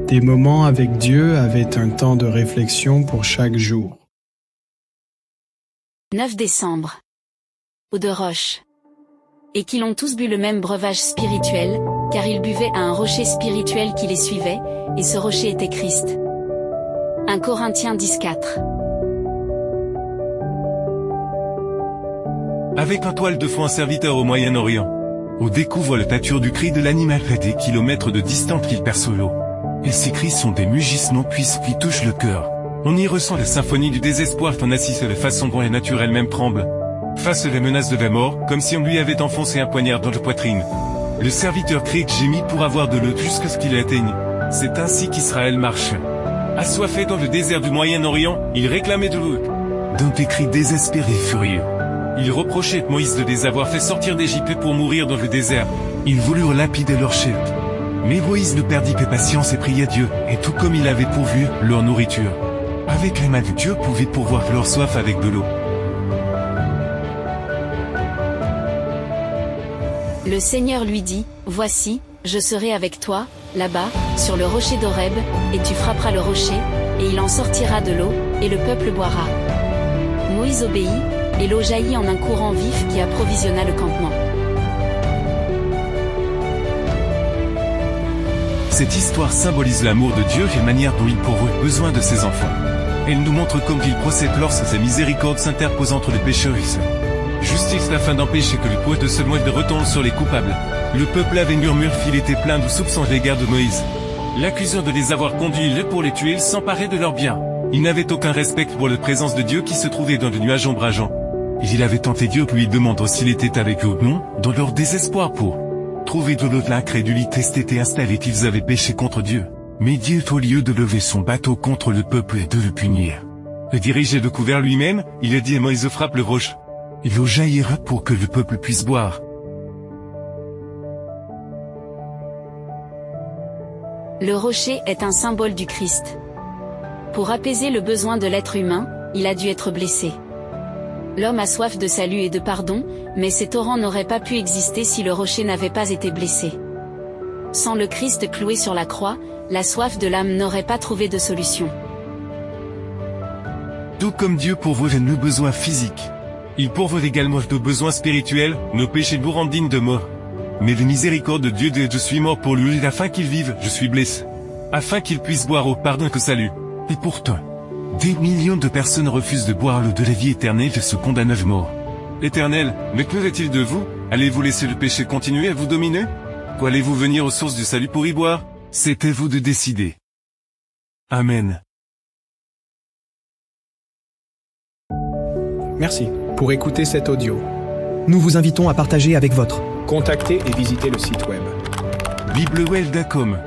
Des moments avec Dieu avaient un temps de réflexion pour chaque jour. 9 décembre. Eau de roche. Et qu'ils ont tous bu le même breuvage spirituel, car ils buvaient à un rocher spirituel qui les suivait, et ce rocher était Christ. 1 Corinthiens 10:4. Avec un toile de fond un serviteur au Moyen-Orient. On découvre le nature du cri de l'animal à des kilomètres de distance qu'il perçoit l'eau. Et ces cris sont des mugissements puissants qui touchent le cœur. On y ressent la symphonie du désespoir qu'on assiste à la façon dont la nature elle-même tremble. Face à la menace de la mort, comme si on lui avait enfoncé un poignard dans la poitrine. Le serviteur crie et gémit pour avoir de l'eau jusqu'à ce qu'il atteigne. C'est ainsi qu'Israël marche. Assoiffé dans le désert du Moyen-Orient, il réclamait de l'eau. Dans des cris désespérés et furieux. Ils reprochaient Moïse de les avoir fait sortir d'Égypte pour mourir dans le désert. Ils voulurent lapider leur chef. Mais Moïse ne perdit pas patience et pria Dieu, et tout comme il avait pourvu leur nourriture. Avec les mains de Dieu pouvait pourvoir leur soif avec de l'eau. Le Seigneur lui dit, « Voici, je serai avec toi, là-bas, sur le rocher d'Horeb, et tu frapperas le rocher, et il en sortira de l'eau, et le peuple boira. » Moïse obéit, et l'eau jaillit en un courant vif qui approvisionna le campement. Cette histoire symbolise l'amour de Dieu et la manière dont il pourvoit besoin de ses enfants. Elle nous montre comme il procède lorsque sa miséricorde s'interpose entre les pécheurs et ceux. Justice afin d'empêcher que le poids de ce moelle retombe sur les coupables. Le peuple avait murmuré qu'il était plein de soupçons à l'égard de Moïse. L'accusant de les avoir conduits pour les tuer, il s'emparait de leurs biens. Il n'avait aucun respect pour la présence de Dieu qui se trouvait dans le nuage ombrageant. Il avait tenté Dieu pour lui demander s'il était avec eux ou non, dans leur désespoir pour trouver de l'eau de l'incrédulité s'était installé qu'ils avaient péché contre Dieu. Mais Dieu, au lieu de lever son bateau contre le peuple et de le punir, le dirigeait de couvert lui-même, il a dit à Moïse frappe le rocher. Et l'eau jaillira pour que le peuple puisse boire. Le rocher est un symbole du Christ. Pour apaiser le besoin de l'être humain, il a dû être blessé. L'homme a soif de salut et de pardon, mais ces torrents n'auraient pas pu exister si le rocher n'avait pas été blessé. Sans le Christ cloué sur la croix, la soif de l'âme n'aurait pas trouvé de solution. Tout comme Dieu pourvoit à nos besoins physiques, il pourvoit également nos besoins spirituels, nos péchés nous rendent dignes de mort. Mais la miséricorde de Dieu dit je suis mort pour lui afin qu'il vive, je suis blessé. Afin qu'il puisse boire au pardon que salut. Et pourtant, des millions de personnes refusent de boire l'eau de la vie éternelle et se condamnent à mort. L'Éternel, mais que fait-il de vous? Allez-vous laisser le péché continuer à vous dominer? Ou allez-vous venir aux sources du salut pour y boire? C'est à vous de décider. Amen. Merci pour écouter cet audio. Nous vous invitons à partager avec votre. Contactez et visitez le site web. biblewell.com